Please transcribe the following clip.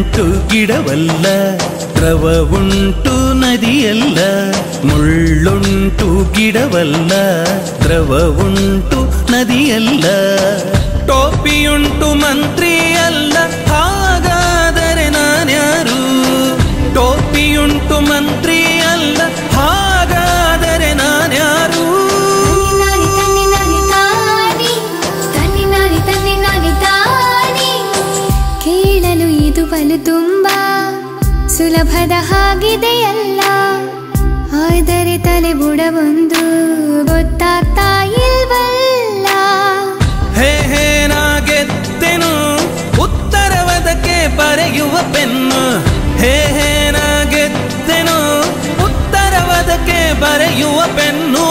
ಮುಳ್ಳುಂಟು ಗಿಡವಲ್ಲ, ದ್ರವ ಉಂಟು ನದಿಯಲ್ಲ. ಮುಳ್ಳುಂಟು ಗಿಡವಲ್ಲ, ದ್ರವ ಉಂಟು ನದಿಯಲ್ಲ. ಟೋಪಿಯುಂಟು ಮಂತ್ರಿಯಲ್ಲ, ಹಾಗಾದರೆ ನಾನ್ಯಾರು? ಟೋಪಿಯುಂಟು ಮಂತ್ರಿಯಲ್ಲ, ಹಾಗಾದರೆ ನಾನ್ಯಾರು? ಕೇಳಲು ಇದು ಬಲು ತುಂಬಾ ಸುಲಭದ ಹಾಗಿದೆಯಲ್ಲ, ಆದರೆ ತಲೆ ಬುಡವೊಂದು ಗೊತ್ತಾಗ್ತಾ ಇಲ್ವಲ್ಲ. ಹೇ ಹೇ ನಾ ಗೆದ್ದೆನು, ಉತ್ತರವದಕ್ಕೆ ಬರೆಯುವ ಪೆನ್ನು. ಹೇ ಹೇ ನಾ ಗೆದ್ದೆನು, ಉತ್ತರವದಕ್ಕೆ ಬರೆಯುವ ಪೆನ್ನು.